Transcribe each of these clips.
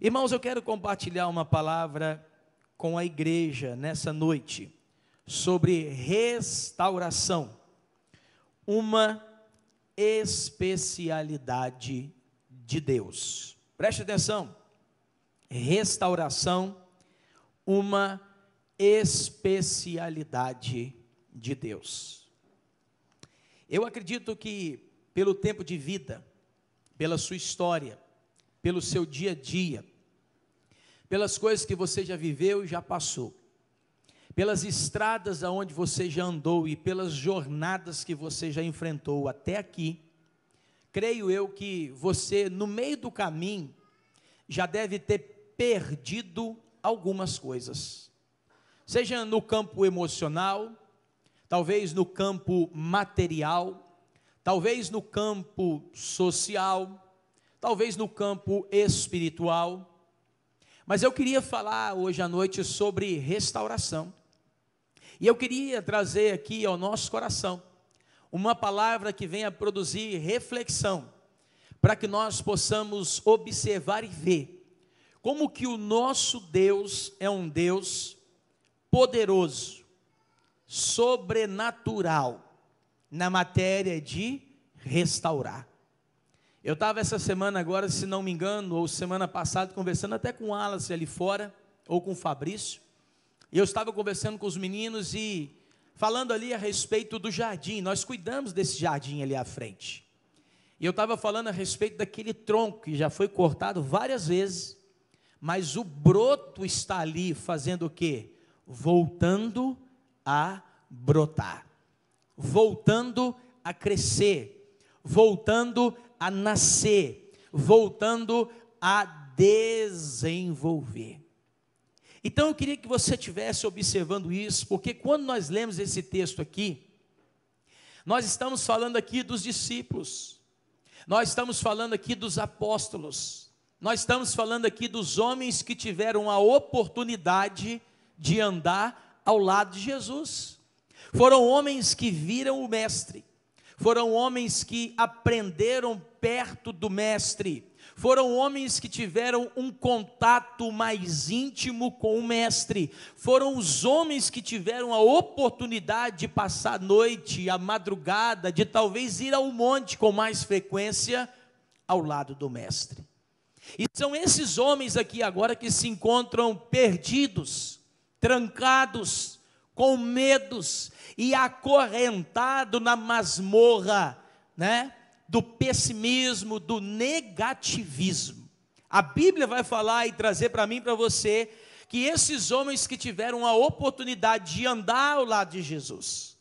Irmãos, eu quero compartilhar uma palavra com a igreja nessa noite, sobre restauração, uma especialidade de Deus. Preste atenção, restauração, uma especialidade de Deus. Eu acredito que pelo tempo de vida, pela sua história, pelo seu dia a dia, pelas coisas que você já viveu e já passou, pelas estradas aonde você já andou e pelas jornadas que você já enfrentou até aqui, creio eu que você, no meio do caminho, já deve ter perdido algumas coisas, seja no campo emocional, talvez no campo material, talvez no campo social, talvez no campo espiritual. Mas eu queria falar hoje à noite sobre restauração. E eu queria trazer aqui ao nosso coração uma palavra que venha produzir reflexão, para que nós possamos observar e ver como que o nosso Deus é um Deus poderoso, sobrenatural, na matéria de restaurar. Eu estava essa semana agora, se não me engano, ou semana passada, conversando até com o Wallace ali fora, ou com o Fabrício, e eu estava conversando com os meninos e falando ali a respeito do jardim. Nós cuidamos desse jardim ali à frente, e eu estava falando a respeito daquele tronco que já foi cortado várias vezes, mas o broto está ali fazendo o quê? Voltando a brotar, voltando a crescer, voltando a nascer, voltando a desenvolver. Então eu queria que você estivesse observando isso, porque quando nós lemos esse texto aqui, nós estamos falando aqui dos discípulos, nós estamos falando aqui dos apóstolos, nós estamos falando aqui dos homens que tiveram a oportunidade de andar ao lado de Jesus. Foram homens que viram o mestre, foram homens que aprenderam perto do mestre, foram homens que tiveram um contato mais íntimo com o mestre, foram os homens que tiveram a oportunidade de passar a noite, a madrugada, de talvez ir ao monte com mais frequência ao lado do mestre. E são esses homens aqui agora que se encontram perdidos, trancados, com medos e acorrentado na masmorra, do pessimismo, do negativismo. A Bíblia vai falar e trazer para mim e para você que esses homens que tiveram a oportunidade de andar ao lado de Jesus,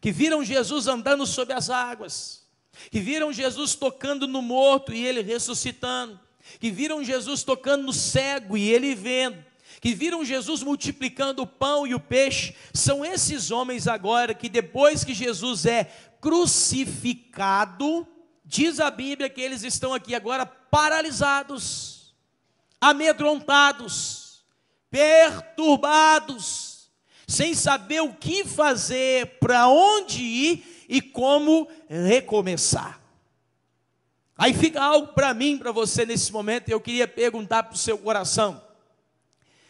que viram Jesus andando sobre as águas, que viram Jesus tocando no morto e ele ressuscitando, que viram Jesus tocando no cego e ele vendo, que viram Jesus multiplicando o pão e o peixe, são esses homens agora que depois que Jesus é crucificado, diz a Bíblia que eles estão aqui agora paralisados, amedrontados, perturbados, sem saber o que fazer, para onde ir e como recomeçar. Aí fica algo para mim, para você nesse momento, e eu queria perguntar para o seu coração: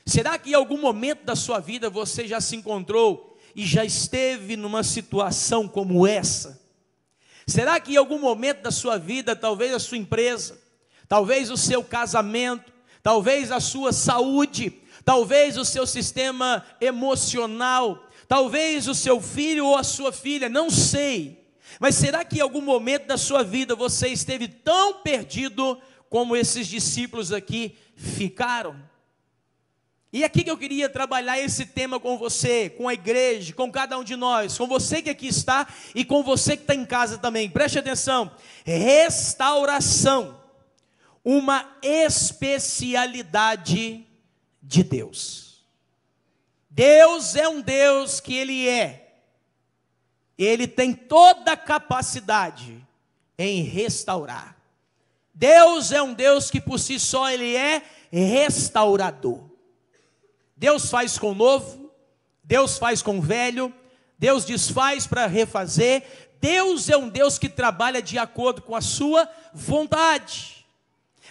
será que em algum momento da sua vida você já se encontrou e já esteve numa situação como essa? Será que em algum momento da sua vida, talvez a sua empresa, talvez o seu casamento, talvez a sua saúde, talvez o seu sistema emocional, talvez o seu filho ou a sua filha, não sei, mas será que em algum momento da sua vida você esteve tão perdido como esses discípulos aqui ficaram? E aqui que eu queria trabalhar esse tema com você, com a igreja, com cada um de nós, com você que aqui está e com você que está em casa também. Preste atenção: restauração, uma especialidade de Deus. Deus é um Deus que Ele tem toda a capacidade em restaurar. Deus é um Deus que por si só Ele é restaurador. Deus faz com o novo, Deus faz com o velho, Deus desfaz para refazer. Deus é um Deus que trabalha de acordo com a sua vontade.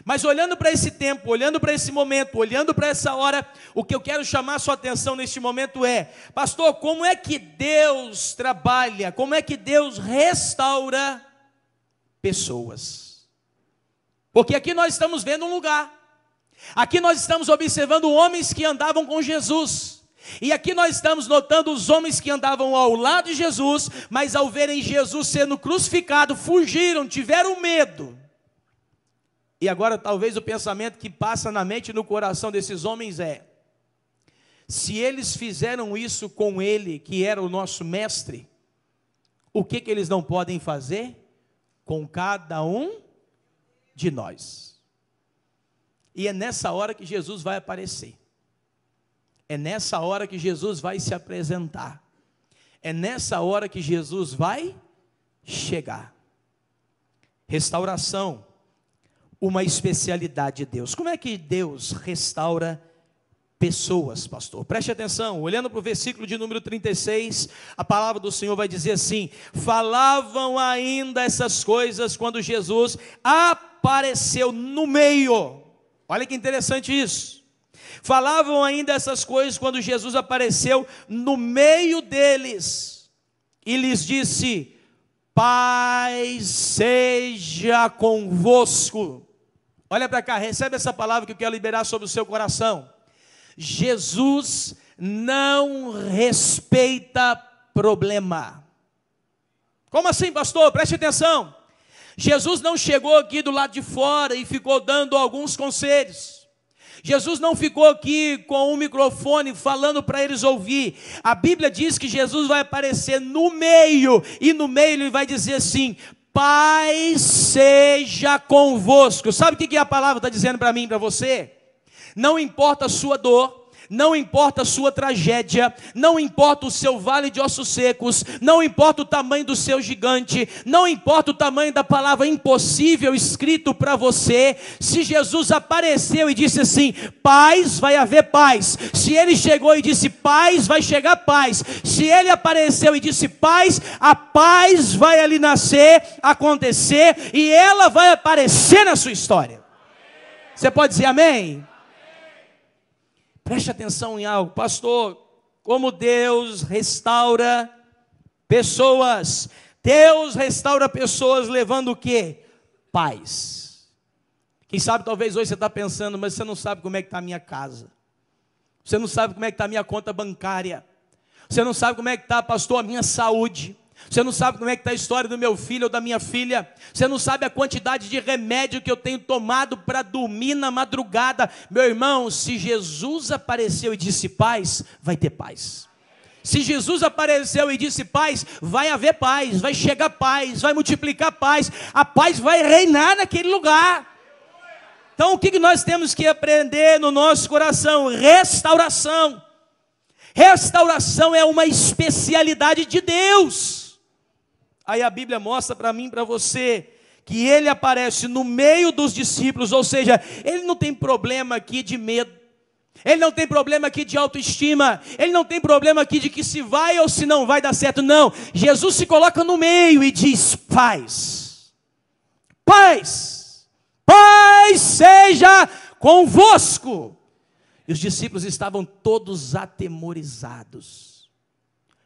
Mas olhando para esse tempo, olhando para esse momento, olhando para essa hora, o que eu quero chamar a sua atenção neste momento é: pastor, como é que Deus trabalha, como é que Deus restaura pessoas? Porque aqui nós estamos vendo um lugar, aqui nós estamos observando homens que andavam com Jesus, e aqui nós estamos notando os homens que andavam ao lado de Jesus, mas ao verem Jesus sendo crucificado, fugiram, tiveram medo. E agora talvez o pensamento que passa na mente e no coração desses homens é: se eles fizeram isso com ele, que era o nosso mestre, o que eles não podem fazer com cada um de nós? E é nessa hora que Jesus vai aparecer, é nessa hora que Jesus vai se apresentar, é nessa hora que Jesus vai chegar. Restauração, uma especialidade de Deus. Como é que Deus restaura pessoas, pastor? Preste atenção, olhando para o versículo de número 36, a palavra do Senhor vai dizer assim: falavam ainda essas coisas quando Jesus apareceu no meio. Olha que interessante isso. Falavam ainda essas coisas quando Jesus apareceu no meio deles e lhes disse: paz seja convosco. Olha para cá, recebe essa palavra que eu quero liberar sobre o seu coração. Jesus não respeita problema. Como assim, pastor? Preste atenção. Jesus não chegou aqui do lado de fora e ficou dando alguns conselhos. Jesus não ficou aqui com um microfone falando para eles ouvir. A Bíblia diz que Jesus vai aparecer no meio, e no meio ele vai dizer assim: paz seja convosco. Sabe o que a palavra está dizendo para mim e para você? Não importa a sua dor, não importa a sua tragédia, não importa o seu vale de ossos secos, não importa o tamanho do seu gigante, não importa o tamanho da palavra impossível escrito para você. Se Jesus apareceu e disse assim: paz, vai haver paz. Se ele chegou e disse paz, vai chegar paz. Se ele apareceu e disse paz, a paz vai ali nascer, acontecer, e ela vai aparecer na sua história. Você pode dizer amém? Preste atenção em algo, pastor. Como Deus restaura pessoas. Deus restaura pessoas levando o quê? Paz. Quem sabe talvez hoje você está pensando: mas você não sabe como é que está a minha casa. Você não sabe como é que está a minha conta bancária. Você não sabe como é que está, pastor, a minha saúde. Você não sabe como é que está a história do meu filho ou da minha filha. Você não sabe a quantidade de remédio que eu tenho tomado para dormir na madrugada. Meu irmão, se Jesus apareceu e disse paz, vai ter paz. Se Jesus apareceu e disse paz, vai haver paz, vai chegar paz, vai multiplicar paz. A paz vai reinar naquele lugar. Então o que nós temos que aprender no nosso coração? Restauração. Restauração é uma especialidade de Deus. Aí a Bíblia mostra para mim e para você que ele aparece no meio dos discípulos, ou seja, ele não tem problema aqui de medo, ele não tem problema aqui de autoestima, ele não tem problema aqui de que se vai ou se não vai dar certo, não. Jesus se coloca no meio e diz: paz, paz, paz seja convosco. E os discípulos estavam todos atemorizados,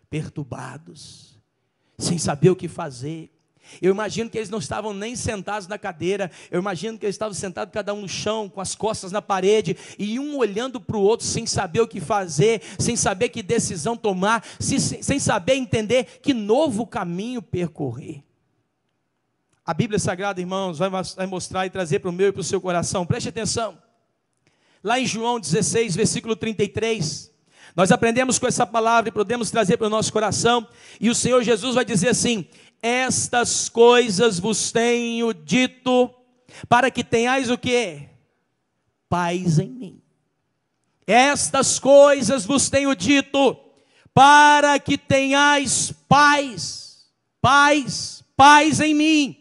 perturbados, sem saber o que fazer. Eu imagino que eles não estavam nem sentados na cadeira. Eu imagino que eles estavam sentados cada um no chão, com as costas na parede, e um olhando para o outro, sem saber o que fazer, sem saber que decisão tomar, sem saber entender que novo caminho percorrer. A Bíblia Sagrada, irmãos, vai mostrar e trazer para o meu e para o seu coração. Preste atenção. Lá em João 16, versículo 33, nós aprendemos com essa palavra e podemos trazer para o nosso coração. E o Senhor Jesus vai dizer assim: estas coisas vos tenho dito, para que tenhais o quê? Paz em mim. Estas coisas vos tenho dito, para que tenhais paz. Paz, paz em mim.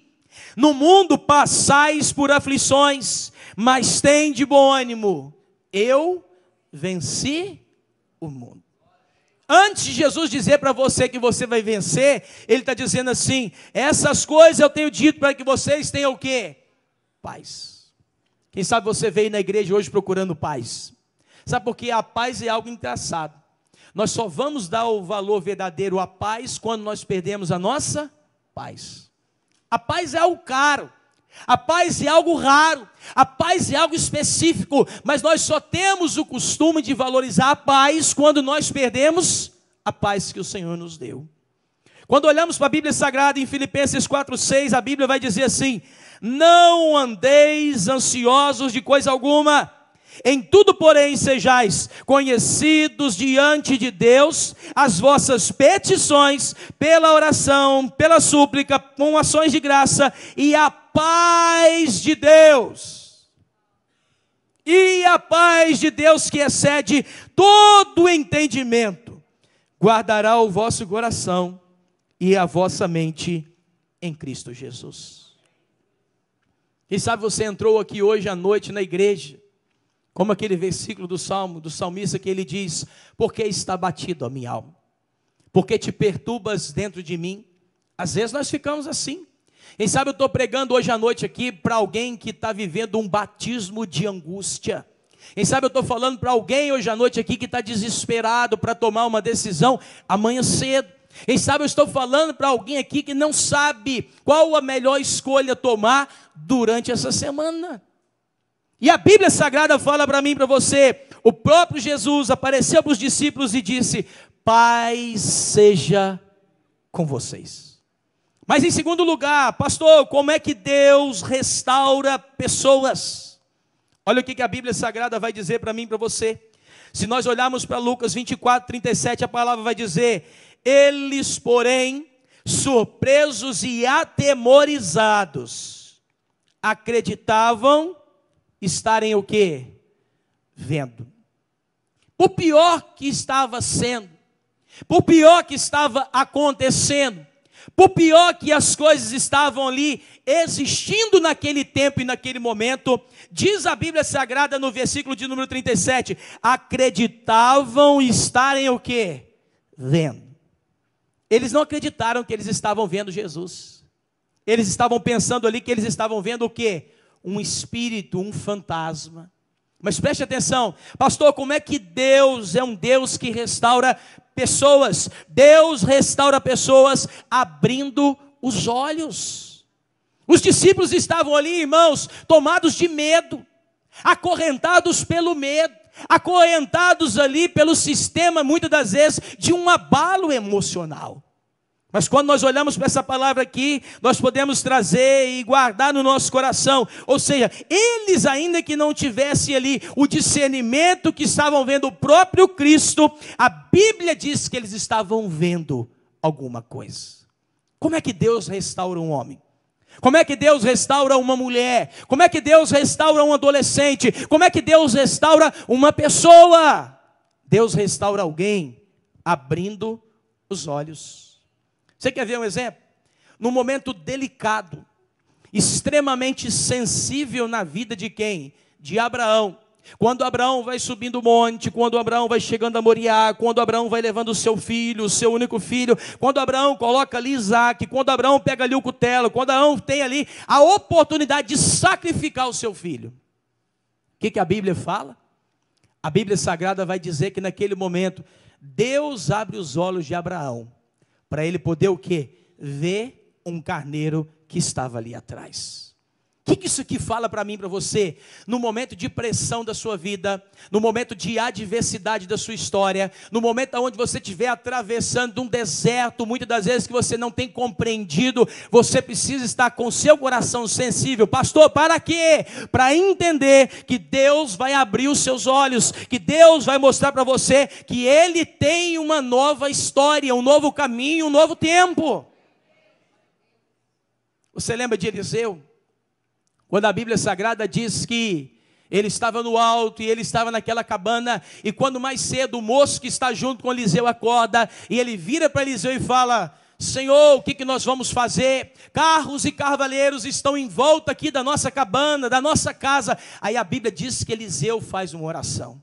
No mundo passais por aflições, mas tende bom ânimo. Eu venci o mundo. Antes de Jesus dizer para você que você vai vencer, ele está dizendo assim: essas coisas eu tenho dito para que vocês tenham o quê? Paz. Quem sabe você veio na igreja hoje procurando paz. Sabe por quê? A paz é algo engraçado. Nós só vamos dar o valor verdadeiro à paz quando nós perdemos a nossa paz. A paz é algo caro. A paz é algo raro. A paz é algo específico. Mas nós só temos o costume de valorizar a paz quando nós perdemos a paz que o Senhor nos deu. Quando olhamos para a Bíblia Sagrada em Filipenses 4:6, a Bíblia vai dizer assim: não andeis ansiosos de coisa alguma, em tudo, porém, sejais conhecidos diante de Deus as vossas petições, pela oração, pela súplica, com ações de graça, e a paz de Deus, que excede todo entendimento, guardará o vosso coração e a vossa mente em Cristo Jesus. Quem sabe você entrou aqui hoje à noite na igreja, como aquele versículo do Salmo, do salmista, que ele diz: porque está batido a minha alma, porque te perturbas dentro de mim. Às vezes nós ficamos assim. Quem sabe eu estou pregando hoje à noite aqui para alguém que está vivendo um batismo de angústia. Quem sabe eu estou falando para alguém hoje à noite aqui que está desesperado para tomar uma decisão amanhã cedo. Quem sabe eu estou falando para alguém aqui que não sabe qual a melhor escolha tomar durante essa semana. E a Bíblia Sagrada fala para mim e para você: o próprio Jesus apareceu para os discípulos e disse: paz seja com vocês. Mas em segundo lugar, pastor, como é que Deus restaura pessoas? Olha o que a Bíblia Sagrada vai dizer para mim e para você. Se nós olharmos para Lucas 24:37, a palavra vai dizer: eles, porém, surpresos e atemorizados, acreditavam estarem o quê? Vendo. Por pior que estava sendo, por pior que estava acontecendo, por pior que as coisas estavam ali existindo naquele tempo e naquele momento, diz a Bíblia Sagrada no versículo de número 37, acreditavam estarem o quê? Vendo. Eles não acreditaram que eles estavam vendo Jesus. Eles estavam pensando ali que eles estavam vendo o quê? Um espírito, um fantasma. Mas preste atenção, pastor, como é que Deus é um Deus que restaura pessoas? Deus restaura pessoas abrindo os olhos. Os discípulos estavam ali, irmãos, tomados de medo, acorrentados pelo medo, acorrentados ali pelo sistema, muitas das vezes, de um abalo emocional. Mas quando nós olhamos para essa palavra aqui, nós podemos trazer e guardar no nosso coração. Ou seja, eles, ainda que não tivessem ali o discernimento que estavam vendo o próprio Cristo, a Bíblia diz que eles estavam vendo alguma coisa. Como é que Deus restaura um homem? Como é que Deus restaura uma mulher? Como é que Deus restaura um adolescente? Como é que Deus restaura uma pessoa? Deus restaura alguém abrindo os olhos. Você quer ver um exemplo? Num momento delicado, extremamente sensível na vida de quem? De Abraão. Quando Abraão vai subindo o monte, quando Abraão vai chegando a Moriá, quando Abraão vai levando o seu filho, o seu único filho, quando Abraão coloca ali Isaac, quando Abraão pega ali o cutelo, quando Abraão tem ali a oportunidade de sacrificar o seu filho. O que a Bíblia fala? A Bíblia Sagrada vai dizer que naquele momento, Deus abre os olhos de Abraão, para ele poder o quê? Ver um carneiro que estava ali atrás. O que isso aqui fala para mim e para você? No momento de pressão da sua vida, no momento de adversidade da sua história, no momento onde você estiver atravessando um deserto, muitas das vezes que você não tem compreendido, você precisa estar com o seu coração sensível. Pastor, para quê? Para entender que Deus vai abrir os seus olhos, que Deus vai mostrar para você que Ele tem uma nova história, um novo caminho, um novo tempo. Você lembra de Eliseu? Quando a Bíblia Sagrada diz que ele estava no alto e ele estava naquela cabana, e quando mais cedo o moço que está junto com Eliseu acorda, e ele vira para Eliseu e fala: Senhor, o que nós vamos fazer? Carros e cavaleiros estão em volta aqui da nossa cabana, da nossa casa. Aí a Bíblia diz que Eliseu faz uma oração: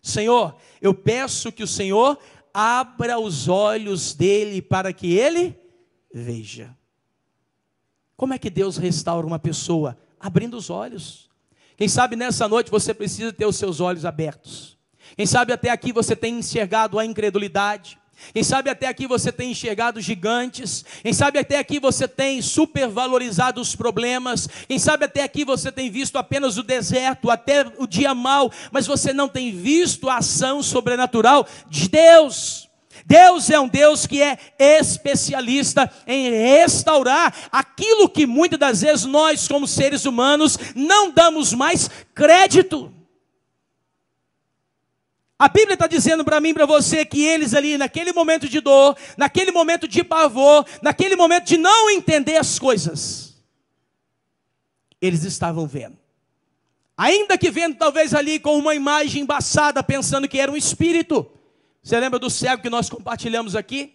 Senhor, eu peço que o Senhor abra os olhos dele para que ele veja. Como é que Deus restaura uma pessoa? Abrindo os olhos. Quem sabe nessa noite você precisa ter os seus olhos abertos. Quem sabe até aqui você tem enxergado a incredulidade. Quem sabe até aqui você tem enxergado gigantes. Quem sabe até aqui você tem supervalorizado os problemas. Quem sabe até aqui você tem visto apenas o deserto, até o dia mau, mas você não tem visto a ação sobrenatural de Deus. Deus é um Deus que é especialista em restaurar aquilo que muitas das vezes nós, como seres humanos, não damos mais crédito. A Bíblia está dizendo para mim e para você que eles ali, naquele momento de dor, naquele momento de pavor, naquele momento de não entender as coisas, eles estavam vendo. Ainda que vendo talvez ali com uma imagem embaçada, pensando que era um espírito. Você lembra do cego que nós compartilhamos aqui?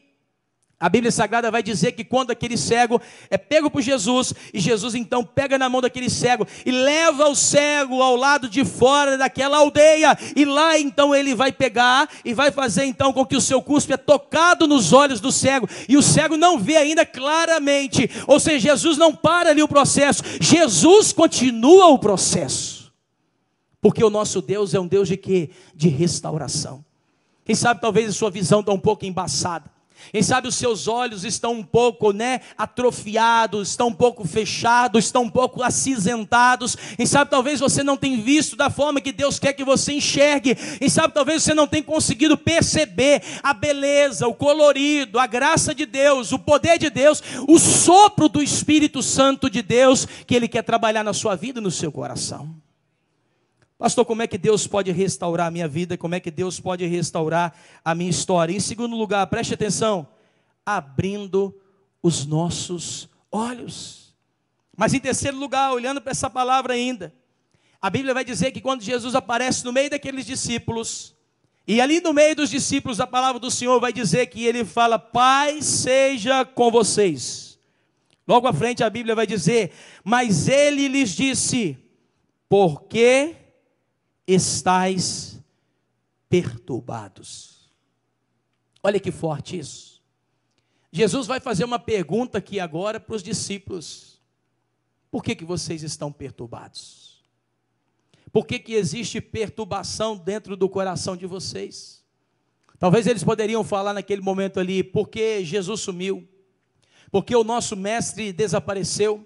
A Bíblia Sagrada vai dizer que quando aquele cego é pego por Jesus, e Jesus então pega na mão daquele cego e leva o cego ao lado de fora daquela aldeia, e lá então ele vai pegar e vai fazer então com que o seu cuspe é tocado nos olhos do cego, e o cego não vê ainda claramente, ou seja, Jesus não para ali o processo, Jesus continua o processo, porque o nosso Deus é um Deus de quê? De restauração. Quem sabe talvez a sua visão está um pouco embaçada. Quem sabe os seus olhos estão um pouco atrofiados, estão um pouco fechados, estão um pouco acinzentados. Quem sabe talvez você não tenha visto da forma que Deus quer que você enxergue. Quem sabe talvez você não tenha conseguido perceber a beleza, o colorido, a graça de Deus, o poder de Deus, o sopro do Espírito Santo de Deus, que Ele quer trabalhar na sua vida e no seu coração. Pastor, como é que Deus pode restaurar a minha vida? Como é que Deus pode restaurar a minha história? Em segundo lugar, preste atenção, abrindo os nossos olhos. Mas em terceiro lugar, olhando para essa palavra ainda, a Bíblia vai dizer que quando Jesus aparece no meio daqueles discípulos, e ali no meio dos discípulos, a palavra do Senhor vai dizer que Ele fala, paz seja com vocês. Logo à frente a Bíblia vai dizer, mas Ele lhes disse, por que estais perturbados? Olha que forte isso. Jesus vai fazer uma pergunta aqui agora para os discípulos. Por que vocês estão perturbados? Por que existe perturbação dentro do coração de vocês? Talvez eles poderiam falar naquele momento ali, porque Jesus sumiu, porque o nosso mestre desapareceu,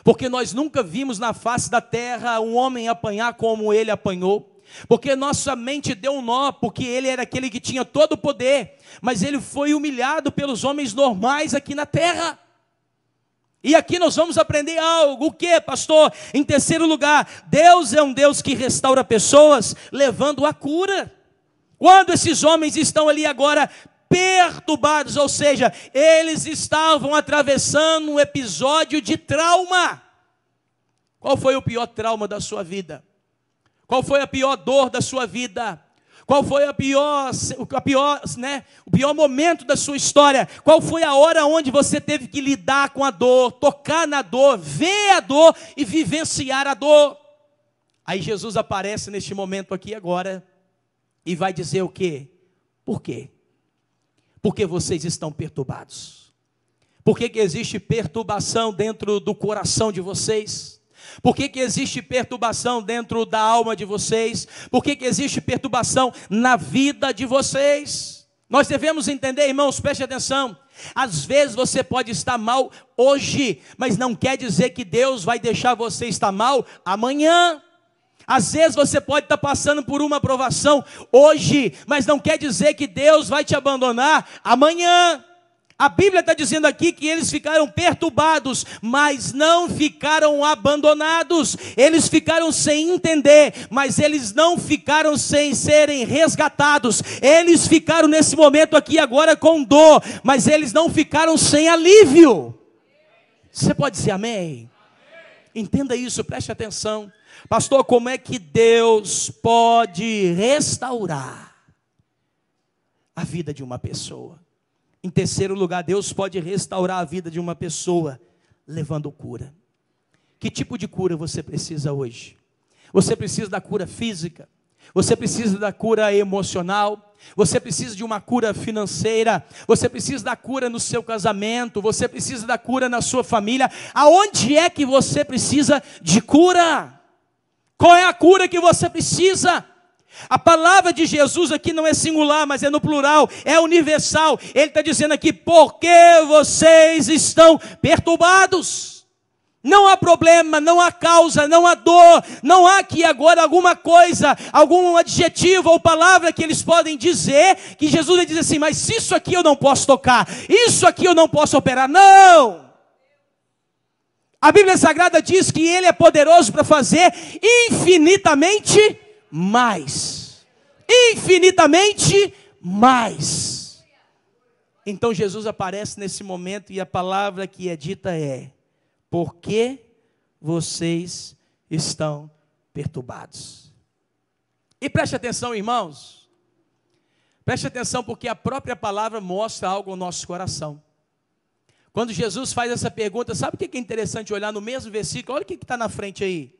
porque nós nunca vimos na face da terra um homem apanhar como ele apanhou, porque nossa mente deu um nó, porque ele era aquele que tinha todo o poder, mas ele foi humilhado pelos homens normais aqui na terra. E aqui nós vamos aprender algo, o que, pastor? Em terceiro lugar, Deus é um Deus que restaura pessoas, levando a cura. Quando esses homens estão ali agora perturbados, ou seja, eles estavam atravessando um episódio de trauma. Qual foi o pior trauma da sua vida? Qual foi a pior dor da sua vida? Qual foi o pior momento da sua história? Qual foi a hora onde você teve que lidar com a dor, tocar na dor, ver a dor e vivenciar a dor? Aí Jesus aparece neste momento aqui agora e vai dizer o quê? Por quê? Porque vocês estão perturbados. Por que existe perturbação dentro do coração de vocês? Por que existe perturbação dentro da alma de vocês? Por que existe perturbação na vida de vocês? Nós devemos entender, irmãos, preste atenção. Às vezes você pode estar mal hoje, mas não quer dizer que Deus vai deixar você estar mal amanhã. Às vezes você pode estar passando por uma provação hoje, mas não quer dizer que Deus vai te abandonar amanhã. A Bíblia está dizendo aqui que eles ficaram perturbados, mas não ficaram abandonados. Eles ficaram sem entender, mas eles não ficaram sem serem resgatados. Eles ficaram nesse momento aqui agora com dor, mas eles não ficaram sem alívio. Você pode dizer amém? Entenda isso, preste atenção. Pastor, como é que Deus pode restaurar a vida de uma pessoa? Em terceiro lugar, Deus pode restaurar a vida de uma pessoa levando cura. Que tipo de cura você precisa hoje? Você precisa da cura física? Você precisa da cura emocional? Você precisa de uma cura financeira? Você precisa da cura no seu casamento? Você precisa da cura na sua família? Aonde é que você precisa de cura? Qual é a cura que você precisa? A palavra de Jesus aqui não é singular, mas é no plural, é universal. Ele está dizendo aqui, porque vocês estão perturbados. Não há problema, não há causa, não há dor, não há aqui agora alguma coisa, algum adjetivo ou palavra que eles podem dizer, que Jesus vai dizer assim, mas isso aqui eu não posso tocar, isso aqui eu não posso operar. Não! A Bíblia Sagrada diz que Ele é poderoso para fazer infinitamente mais. Infinitamente mais. Então Jesus aparece nesse momento e a palavra que é dita é: porque vocês estão perturbados. E preste atenção, irmãos. Preste atenção, porque a própria palavra mostra algo ao nosso coração. Quando Jesus faz essa pergunta, sabe o que é interessante olhar no mesmo versículo? Olha o que está na frente aí.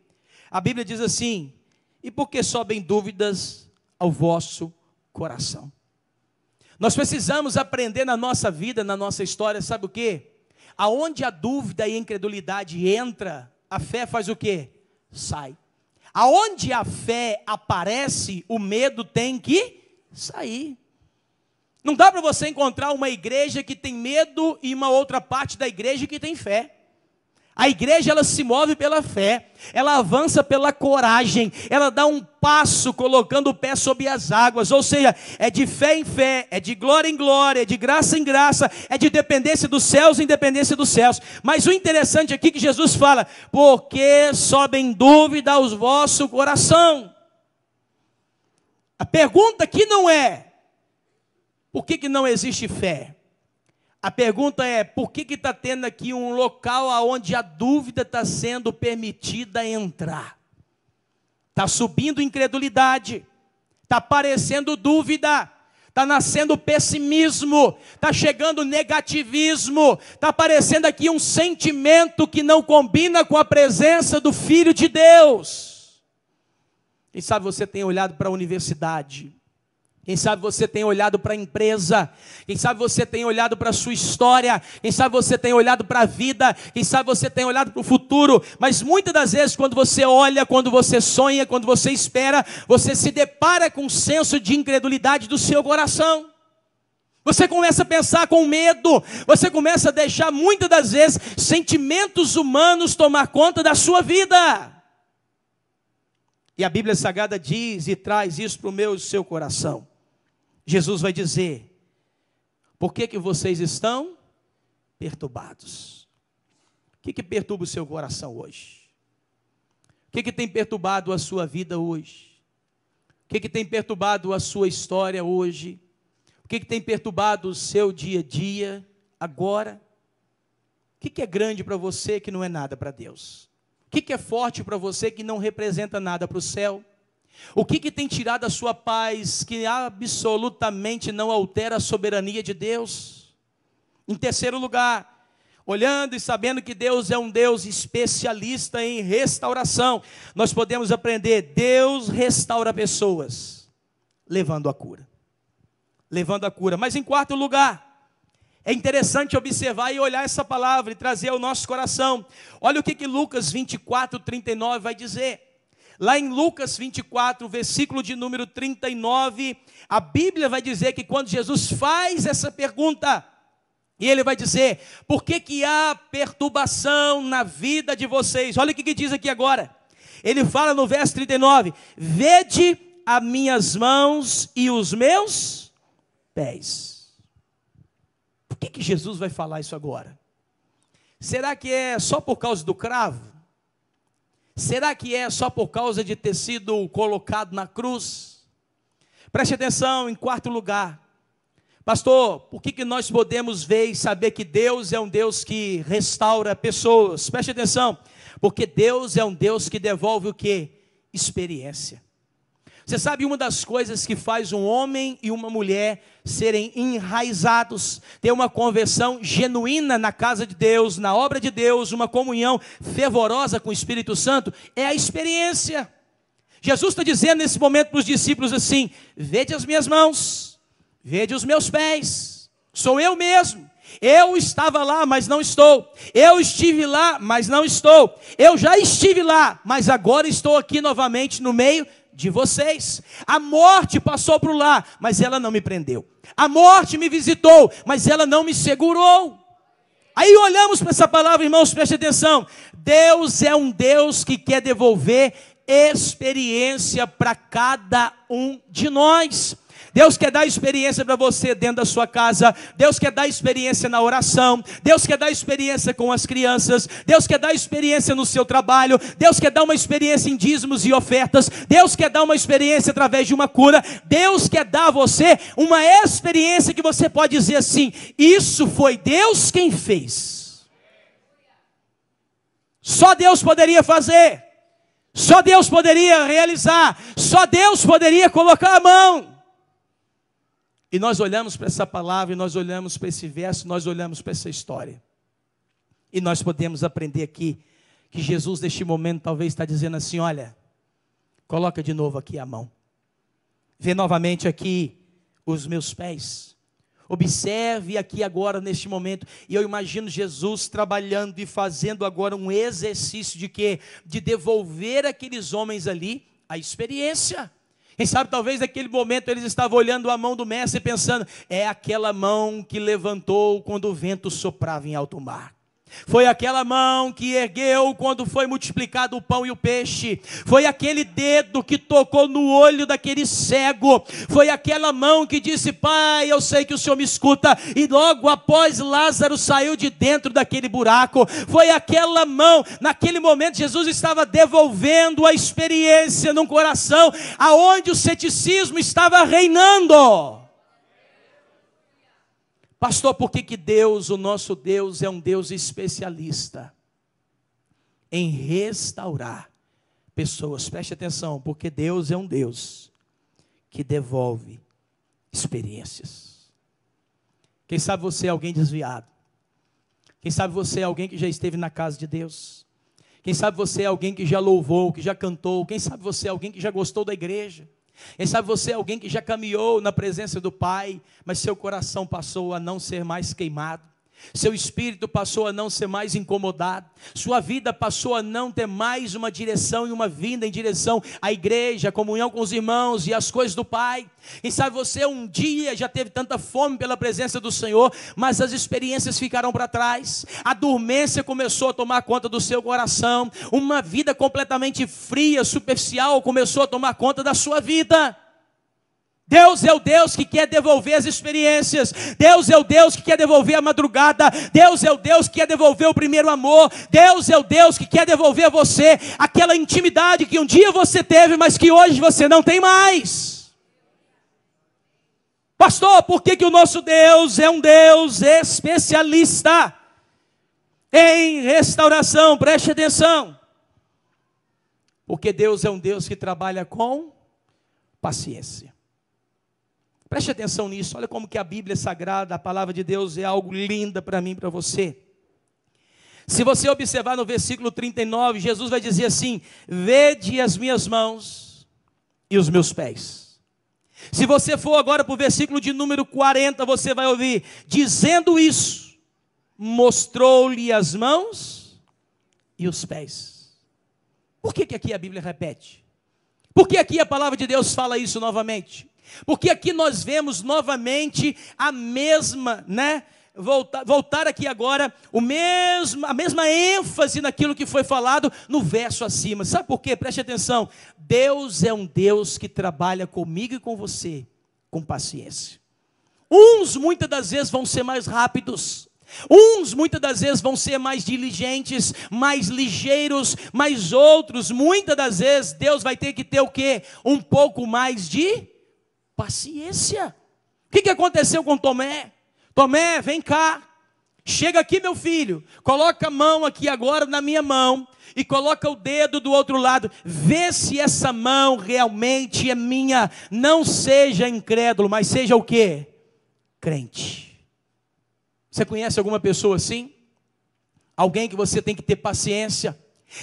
A Bíblia diz assim: e por que sobem dúvidas ao vosso coração? Nós precisamos aprender na nossa vida, na nossa história, sabe o quê? Aonde a dúvida e a incredulidade entra, a fé faz o quê? Sai. Aonde a fé aparece, o medo tem que sair. Não dá para você encontrar uma igreja que tem medo e uma outra parte da igreja que tem fé. A igreja, ela se move pela fé, ela avança pela coragem, ela dá um passo colocando o pé sobre as águas, ou seja, é de fé em fé, é de glória em glória, é de graça em graça, é de dependência dos céus em dependência dos céus. Mas o interessante aqui é que Jesus fala, porque sobem dúvida aos vosso coração. A pergunta aqui não é, por que não existe fé? A pergunta é, por que está tendo aqui um local onde a dúvida está sendo permitida entrar? Está subindo incredulidade, está aparecendo dúvida, está nascendo pessimismo, está chegando negativismo, está aparecendo aqui um sentimento que não combina com a presença do Filho de Deus. Quem sabe você tem olhado para a universidade, quem sabe você tem olhado para a empresa, quem sabe você tem olhado para a sua história, quem sabe você tem olhado para a vida, quem sabe você tem olhado para o futuro, mas muitas das vezes quando você olha, quando você sonha, quando você espera, você se depara com um senso de incredulidade do seu coração. Você começa a pensar com medo, você começa a deixar muitas das vezes sentimentos humanos tomar conta da sua vida. E a Bíblia Sagrada diz e traz isso para o meu e o seu coração. Jesus vai dizer, por que vocês estão perturbados? O que perturba o seu coração hoje? O que tem perturbado a sua vida hoje? O que tem perturbado a sua história hoje? O que tem perturbado o seu dia a dia agora? O que é grande para você que não é nada para Deus? O que é forte para você que não representa nada para o céu? O que tem tirado a sua paz que absolutamente não altera a soberania de Deus? Em terceiro lugar, olhando e sabendo que Deus é um Deus especialista em restauração, nós podemos aprender, Deus restaura pessoas, levando a cura. Levando a cura. Mas em quarto lugar, é interessante observar e olhar essa palavra e trazer ao nosso coração. Olha o que Lucas 24, 39 vai dizer. Lá em Lucas 24, versículo de número 39, a Bíblia vai dizer que quando Jesus faz essa pergunta, e ele vai dizer, por que há perturbação na vida de vocês? Olha o que diz aqui agora. Ele fala no verso 39, vede as minhas mãos e os meus pés. Por que Jesus vai falar isso agora? Será que é só por causa do cravo? Será que é só por causa de ter sido colocado na cruz? Preste atenção, em quarto lugar. Pastor, por que nós podemos ver e saber que Deus é um Deus que restaura pessoas? Preste atenção, porque Deus é um Deus que devolve o quê? Experiência. Você sabe uma das coisas que faz um homem e uma mulher serem enraizados, ter uma conversão genuína na casa de Deus, na obra de Deus, uma comunhão fervorosa com o Espírito Santo, é a experiência. Jesus está dizendo nesse momento para os discípulos assim, vede as minhas mãos, vede os meus pés, sou eu mesmo. Eu estava lá, mas não estou. Eu estive lá, mas não estou. Eu já estive lá, mas agora estou aqui novamente no meio de vocês. A morte passou por lá, mas ela não me prendeu. A morte me visitou, mas ela não me segurou. Aí olhamos para essa palavra, irmãos, preste atenção. Deus é um Deus que quer devolver experiência para cada um de nós. Deus quer dar experiência para você dentro da sua casa. Deus quer dar experiência na oração. Deus quer dar experiência com as crianças. Deus quer dar experiência no seu trabalho. Deus quer dar uma experiência em dízimos e ofertas. Deus quer dar uma experiência através de uma cura. Deus quer dar a você uma experiência que você pode dizer assim: isso foi Deus quem fez. Só Deus poderia fazer. Só Deus poderia realizar. Só Deus poderia colocar a mão. E nós olhamos para essa palavra, e nós olhamos para esse verso, nós olhamos para essa história. E nós podemos aprender aqui, que Jesus neste momento talvez está dizendo assim: olha, coloca de novo aqui a mão. Vê novamente aqui os meus pés. Observe aqui agora neste momento. E eu imagino Jesus trabalhando e fazendo agora um exercício de quê? De devolver àqueles homens ali a experiência. Quem sabe talvez naquele momento eles estavam olhando a mão do mestre e pensando: é aquela mão que levantou quando o vento soprava em alto mar. Foi aquela mão que ergueu quando foi multiplicado o pão e o peixe. Foi aquele dedo que tocou no olho daquele cego. Foi aquela mão que disse: Pai, eu sei que o Senhor me escuta. E logo após Lázaro saiu de dentro daquele buraco. Foi aquela mão. Naquele momento Jesus estava devolvendo a experiência num coração aonde o ceticismo estava reinando. Pastor, por que Deus, o nosso Deus, é um Deus especialista em restaurar pessoas? Preste atenção, porque Deus é um Deus que devolve experiências. Quem sabe você é alguém desviado. Quem sabe você é alguém que já esteve na casa de Deus. Quem sabe você é alguém que já louvou, que já cantou. Quem sabe você é alguém que já gostou da igreja. Quem sabe você é alguém que já caminhou na presença do Pai, mas seu coração passou a não ser mais queimado, seu espírito passou a não ser mais incomodado, sua vida passou a não ter mais uma direção e uma vinda em direção à igreja, à comunhão com os irmãos e às coisas do Pai. Quem sabe você um dia já teve tanta fome pela presença do Senhor, mas as experiências ficaram para trás, a dormência começou a tomar conta do seu coração, uma vida completamente fria, superficial começou a tomar conta da sua vida. Deus é o Deus que quer devolver as experiências. Deus é o Deus que quer devolver a madrugada. Deus é o Deus que quer devolver o primeiro amor. Deus é o Deus que quer devolver a você aquela intimidade que um dia você teve, mas que hoje você não tem mais. Pastor, por que o nosso Deus é um Deus especialista em restauração? Preste atenção. Porque Deus é um Deus que trabalha com paciência. Preste atenção nisso, olha como que a Bíblia Sagrada, a palavra de Deus é algo linda para mim e para você. Se você observar no versículo 39, Jesus vai dizer assim: vede as minhas mãos e os meus pés. Se você for agora para o versículo de número 40, você vai ouvir: dizendo isso, mostrou-lhe as mãos e os pés. Por que aqui a Bíblia repete? Por que aqui a palavra de Deus fala isso novamente? Porque aqui nós vemos novamente a mesma, voltar aqui agora, a mesma ênfase naquilo que foi falado no verso acima. Sabe por quê? Preste atenção. Deus é um Deus que trabalha comigo e com você, com paciência. Uns muitas das vezes vão ser mais rápidos. Uns muitas das vezes vão ser mais diligentes, mais ligeiros, mas outros, muitas das vezes, Deus vai ter que ter o quê? Um pouco mais de paciência. O que aconteceu com Tomé? Tomé, vem cá, chega aqui meu filho, coloca a mão aqui agora na minha mão, e coloca o dedo do outro lado, vê se essa mão realmente é minha, não seja incrédulo, mas seja o quê? Crente. Você conhece alguma pessoa assim? Alguém que você tem que ter paciência?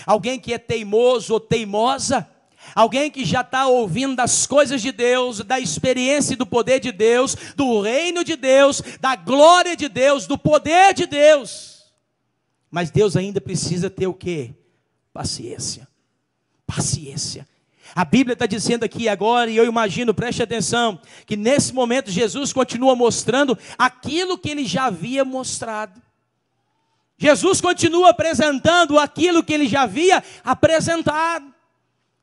Alguém que é teimoso ou teimosa? Alguém que já está ouvindo das coisas de Deus, da experiência e do poder de Deus, do reino de Deus, da glória de Deus, do poder de Deus. Mas Deus ainda precisa ter o quê? Paciência. Paciência. A Bíblia está dizendo aqui agora, e eu imagino, preste atenção, que nesse momento Jesus continua mostrando aquilo que ele já havia mostrado. Jesus continua apresentando aquilo que ele já havia apresentado.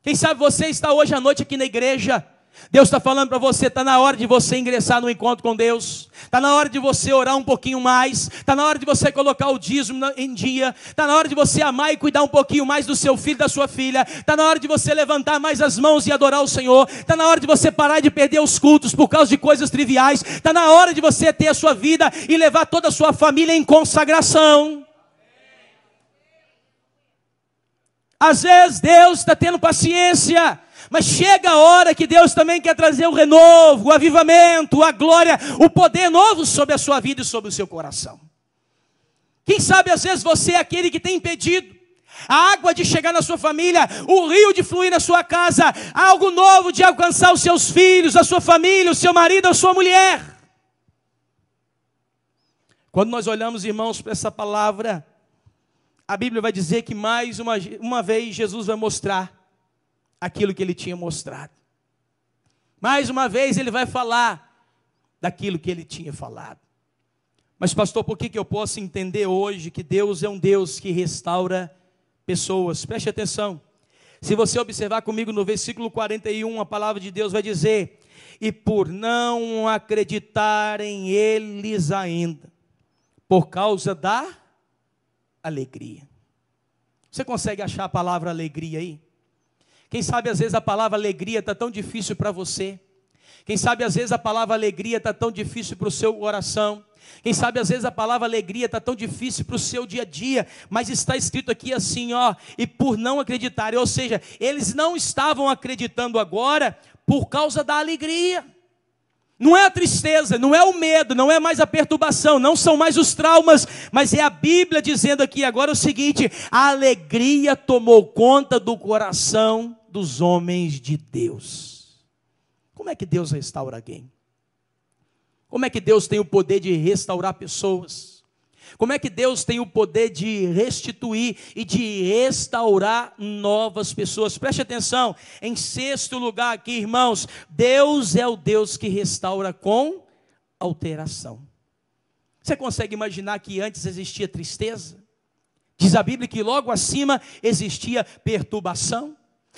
Quem sabe você está hoje à noite aqui na igreja, Deus está falando para você, está na hora de você ingressar no encontro com Deus, está na hora de você orar um pouquinho mais, está na hora de você colocar o dízimo em dia, está na hora de você amar e cuidar um pouquinho mais do seu filho, da sua filha, está na hora de você levantar mais as mãos e adorar o Senhor, está na hora de você parar de perder os cultos por causa de coisas triviais, está na hora de você ter a sua vida e levar toda a sua família em consagração. Às vezes Deus está tendo paciência, mas chega a hora que Deus também quer trazer o renovo, o avivamento, a glória, o poder novo sobre a sua vida e sobre o seu coração. Quem sabe às vezes você é aquele que tem impedido a água de chegar na sua família, o rio de fluir na sua casa, algo novo de alcançar os seus filhos, a sua família, o seu marido, a sua mulher. Quando nós olhamos, irmãos, para essa palavra, a Bíblia vai dizer que mais uma vez Jesus vai mostrar aquilo que ele tinha mostrado. Mais uma vez ele vai falar daquilo que ele tinha falado. Mas pastor, por que eu posso entender hoje que Deus é um Deus que restaura pessoas? Preste atenção. Se você observar comigo no versículo 41, a palavra de Deus vai dizer: e por não acreditarem eles ainda, por causa da alegria. Você consegue achar a palavra alegria aí? Quem sabe às vezes a palavra alegria está tão difícil para você. Quem sabe às vezes a palavra alegria está tão difícil para o seu coração. Quem sabe às vezes a palavra alegria está tão difícil para o seu dia a dia. Mas está escrito aqui assim, ó, e por não acreditarem. Ou seja, eles não estavam acreditando agora por causa da alegria. Não é a tristeza, não é o medo, não é mais a perturbação, não são mais os traumas, mas é a Bíblia dizendo aqui agora o seguinte: a alegria tomou conta do coração dos homens de Deus. Como é que Deus restaura alguém? Como é que Deus tem o poder de restaurar pessoas? Como é que Deus tem o poder de restituir e de restaurar novas pessoas? Preste atenção, em sexto lugar aqui, irmãos, Deus é o Deus que restaura com alteração. Você consegue imaginar que antes existia tristeza? Diz a Bíblia que logo acima existia perturbação.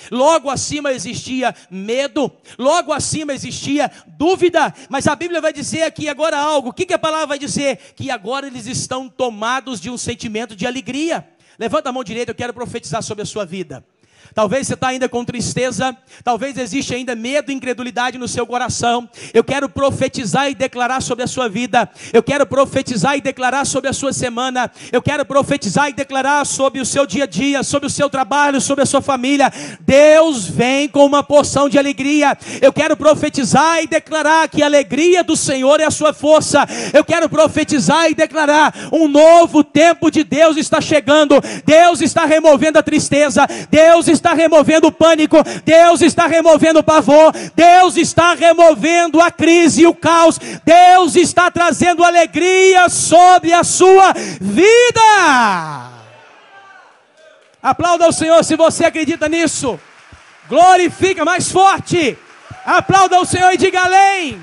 Logo acima existia medo, logo acima existia dúvida, mas a Bíblia vai dizer aqui agora algo. O que a palavra vai dizer? Que agora eles estão tomados de um sentimento de alegria. Levanta a mão direita, eu quero profetizar sobre a sua vida. Talvez você está ainda com tristeza, talvez existe ainda medo e incredulidade no seu coração. Eu quero profetizar e declarar sobre a sua vida. Eu quero profetizar e declarar sobre a sua semana. Eu quero profetizar e declarar sobre o seu dia a dia, sobre o seu trabalho, sobre a sua família. Deus vem com uma porção de alegria. Eu quero profetizar e declarar que a alegria do Senhor é a sua força. Eu quero profetizar e declarar um novo tempo de Deus está chegando. Deus está removendo a tristeza. Deus está removendo o pânico, Deus está removendo o pavor, Deus está removendo a crise e o caos, Deus está trazendo alegria sobre a sua vida. Aplauda o Senhor se você acredita nisso. Glorifica mais forte. Aplauda o Senhor e diga além.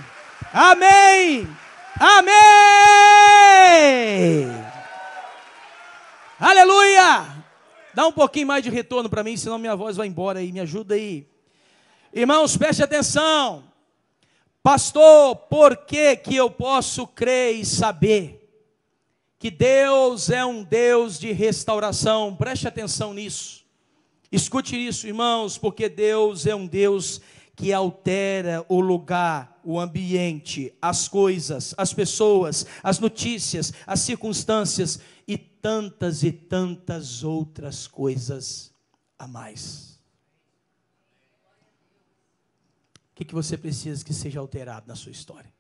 Amém. Amém. Aleluia. Dá um pouquinho mais de retorno para mim, senão minha voz vai embora aí. Me ajuda aí. Irmãos, preste atenção. Pastor, por que eu posso crer e saber que Deus é um Deus de restauração? Preste atenção nisso. Escute isso, irmãos, porque Deus é um Deus que altera o lugar, o ambiente, as coisas, as pessoas, as notícias, as circunstâncias e tantas outras coisas a mais. O que você precisa que seja alterado na sua história?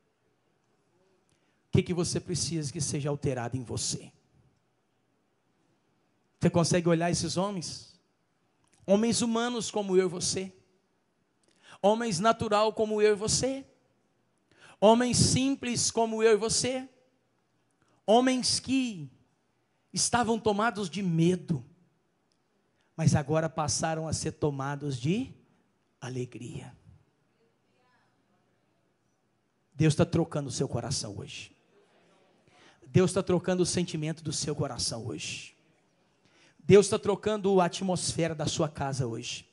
O que você precisa que seja alterado em você? Você consegue olhar esses homens? Homens humanos como eu e você. Homens natural como eu e você. Homens simples como eu e você. Homens que estavam tomados de medo, mas agora passaram a ser tomados de alegria. Deus está trocando o seu coração hoje. Deus está trocando o sentimento do seu coração hoje. Deus está trocando a atmosfera da sua casa hoje.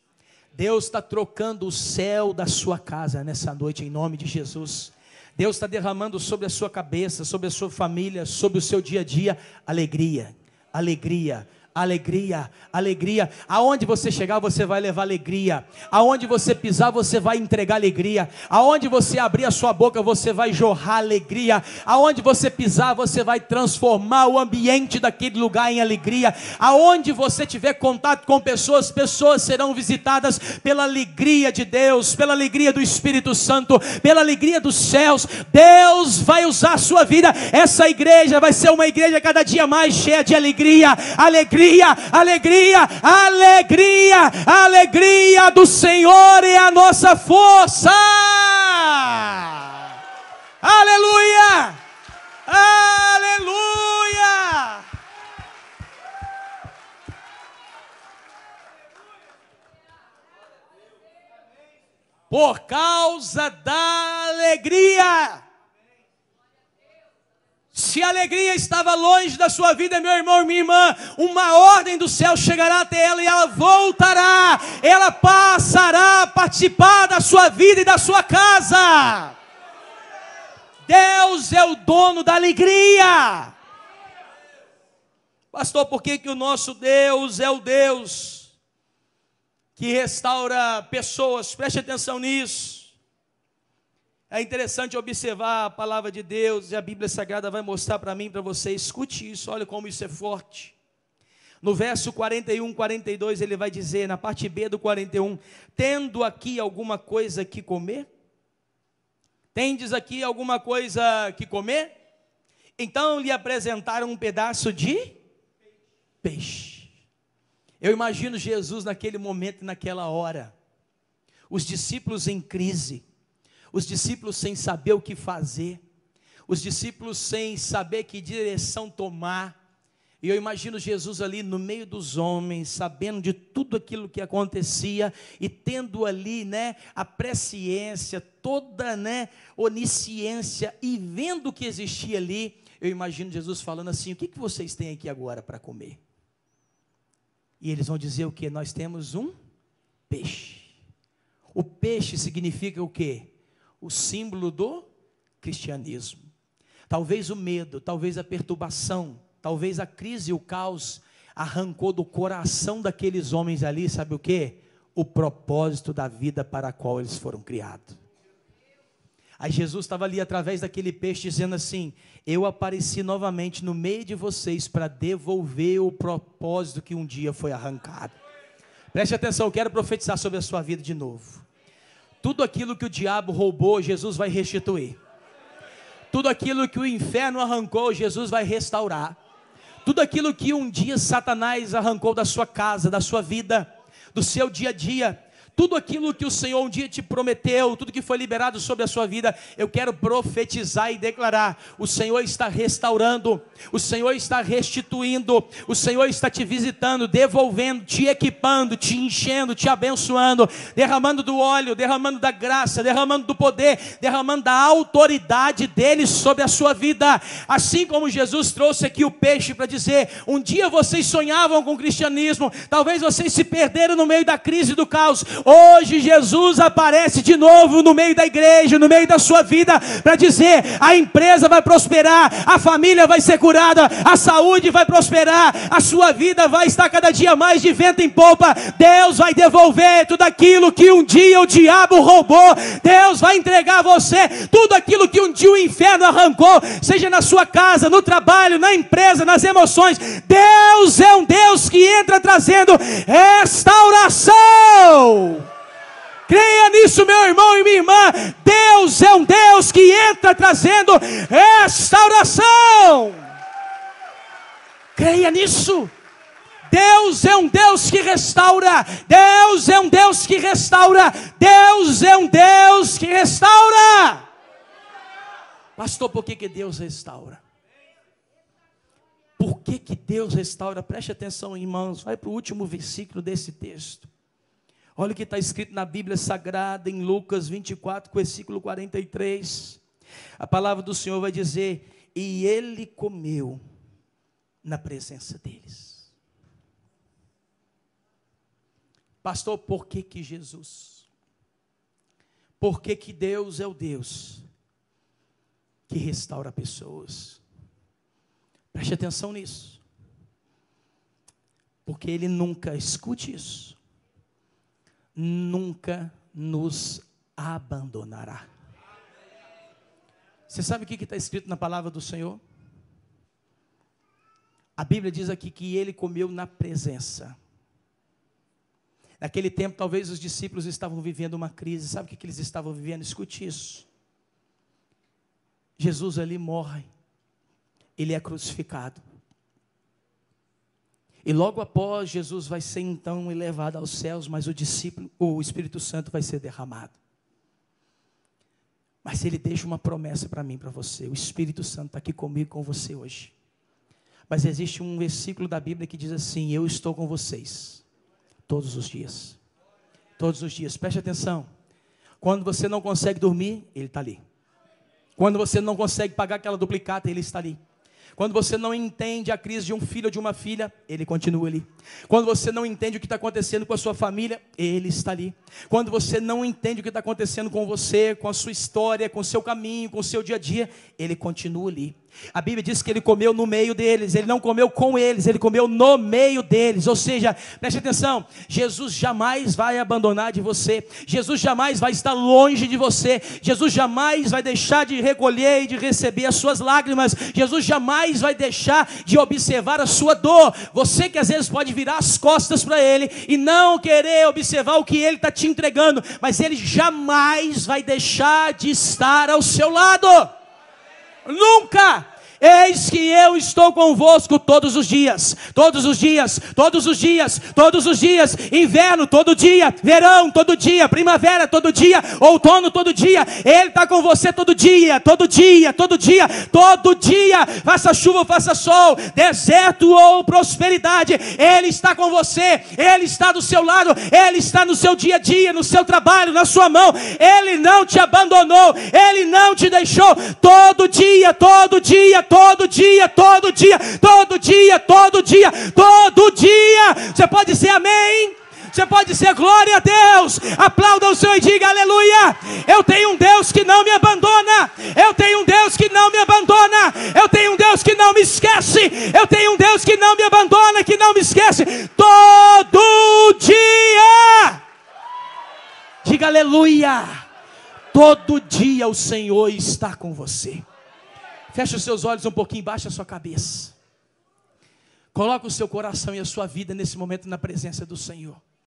Deus está trocando o céu da sua casa nessa noite, em nome de Jesus. Deus está derramando sobre a sua cabeça, sobre a sua família, sobre o seu dia a dia, alegria, alegria, alegria, alegria. Aonde você chegar, você vai levar alegria. Aonde você pisar, você vai entregar alegria. Aonde você abrir a sua boca, você vai jorrar alegria. Aonde você pisar, você vai transformar o ambiente daquele lugar em alegria. Aonde você tiver contato com pessoas, pessoas serão visitadas pela alegria de Deus, pela alegria do Espírito Santo, pela alegria dos céus. Deus vai usar a sua vida. Essa igreja vai ser uma igreja cada dia mais cheia de alegria, alegria. Alegria, alegria, alegria do Senhor é a nossa força. Aleluia, aleluia. Por causa da alegria. Se a alegria estava longe da sua vida, meu irmão e minha irmã, uma ordem do céu chegará até ela e ela voltará, ela passará a participar da sua vida e da sua casa. Deus é o dono da alegria. Pastor, por que o nosso Deus é o Deus que restaura pessoas? Preste atenção nisso. É interessante observar a palavra de Deus, e a Bíblia Sagrada vai mostrar para mim, para você. Escute isso, olha como isso é forte. No verso 41, 42, ele vai dizer, na parte B do 41, tendo aqui alguma coisa que comer? Tendes aqui alguma coisa que comer? Então lhe apresentaram um pedaço de peixe. Eu imagino Jesus naquele momento, naquela hora, os discípulos em crise, os discípulos sem saber o que fazer, os discípulos sem saber que direção tomar. E eu imagino Jesus ali no meio dos homens, sabendo de tudo aquilo que acontecia, e tendo ali, a presciência, toda, onisciência, e vendo o que existia ali. Eu imagino Jesus falando assim: o que vocês têm aqui agora para comer? E eles vão dizer o quê? Nós temos um peixe. O peixe significa o quê? O símbolo do cristianismo. Talvez o medo, talvez a perturbação, talvez a crise e o caos arrancou do coração daqueles homens ali, sabe o quê? O propósito da vida para a qual eles foram criados. Aí Jesus estava ali através daquele peixe dizendo assim: eu apareci novamente no meio de vocês para devolver o propósito que um dia foi arrancado. Preste atenção, eu quero profetizar sobre a sua vida de novo. Tudo aquilo que o diabo roubou, Jesus vai restituir. Tudo aquilo que o inferno arrancou, Jesus vai restaurar. Tudo aquilo que um dia Satanás arrancou da sua casa, da sua vida, do seu dia a dia, tudo aquilo que o Senhor um dia te prometeu, tudo que foi liberado sobre a sua vida, eu quero profetizar e declarar: o Senhor está restaurando, o Senhor está restituindo, o Senhor está te visitando, devolvendo, te equipando, te enchendo, te abençoando, derramando do óleo, derramando da graça, derramando do poder, derramando da autoridade dele sobre a sua vida. Assim como Jesus trouxe aqui o peixe para dizer: um dia vocês sonhavam com o cristianismo, talvez vocês se perderam no meio da crise e do caos. Hoje Jesus aparece de novo no meio da igreja, no meio da sua vida, para dizer: a empresa vai prosperar, a família vai ser curada, a saúde vai prosperar, a sua vida vai estar cada dia mais de vento em popa. Deus vai devolver tudo aquilo que um dia o diabo roubou. Deus vai entregar a você tudo aquilo que um dia o inferno arrancou, seja na sua casa, no trabalho, na empresa, nas emoções. Deus é um Deus que entra trazendo restauração. Creia nisso, meu irmão e minha irmã. Deus é um Deus que entra trazendo restauração. Creia nisso. Deus é um Deus que restaura. Deus é um Deus que restaura. Deus é um Deus que restaura. Pastor, por que Deus restaura? Por que Deus restaura? Preste atenção, irmãos. Vai para o último versículo desse texto. Olha o que está escrito na Bíblia Sagrada, em Lucas 24, versículo 43. A palavra do Senhor vai dizer: e ele comeu na presença deles. Pastor, por que Jesus? Por que Deus é o Deus que restaura pessoas? Preste atenção nisso. Porque Ele nunca, escute isso, nunca nos abandonará. Você sabe o que está escrito na palavra do Senhor? A Bíblia diz aqui que Ele comeu na presença. Naquele tempo, talvez os discípulos estavam vivendo uma crise. Sabe o que eles estavam vivendo? Escute isso. Jesus ali morre. Ele é crucificado. E logo após, Jesus vai ser então elevado aos céus, mas o Espírito Santo vai ser derramado. Mas Ele deixa uma promessa para mim, para você. O Espírito Santo está aqui comigo, com você hoje. Mas existe um versículo da Bíblia que diz assim: eu estou com vocês todos os dias. Todos os dias, preste atenção. Quando você não consegue dormir, Ele está ali. Quando você não consegue pagar aquela duplicata, Ele está ali. Quando você não entende a crise de um filho ou de uma filha, Ele continua ali. Quando você não entende o que está acontecendo com a sua família, Ele está ali. Quando você não entende o que está acontecendo com você, com a sua história, com o seu caminho, com o seu dia a dia, Ele continua ali. A Bíblia diz que Ele comeu no meio deles. Ele não comeu com eles, Ele comeu no meio deles. Ou seja, preste atenção, Jesus jamais vai abandonar de você. Jesus jamais vai estar longe de você. Jesus jamais vai deixar de recolher e de receber as suas lágrimas. Jesus jamais vai deixar de observar a sua dor. Você que às vezes pode virar as costas para Ele e não querer observar o que Ele está te entregando, mas Ele jamais vai deixar de estar ao seu lado. Nunca! Eis que eu estou convosco todos os dias, todos os dias, todos os dias, todos os dias, inverno todo dia, verão todo dia, primavera todo dia, outono todo dia. Ele está com você todo dia, todo dia, todo dia, todo dia, faça chuva ou faça sol, deserto ou prosperidade, Ele está com você, Ele está do seu lado, Ele está no seu dia a dia, no seu trabalho, na sua mão. Ele não te abandonou, Ele não te deixou. Todo dia, todo dia, todo dia, todo dia, todo dia, todo dia, todo dia. Você pode dizer amém? Você pode dizer glória a Deus? Aplauda o Senhor e diga aleluia. Eu tenho um Deus que não me abandona. Eu tenho um Deus que não me abandona. Eu tenho um Deus que não me esquece. Eu tenho um Deus que não me abandona, que não me esquece. Todo dia. Diga aleluia. Todo dia o Senhor está com você. Feche os seus olhos um pouquinho, baixa a sua cabeça. Coloque o seu coração e a sua vida nesse momento na presença do Senhor.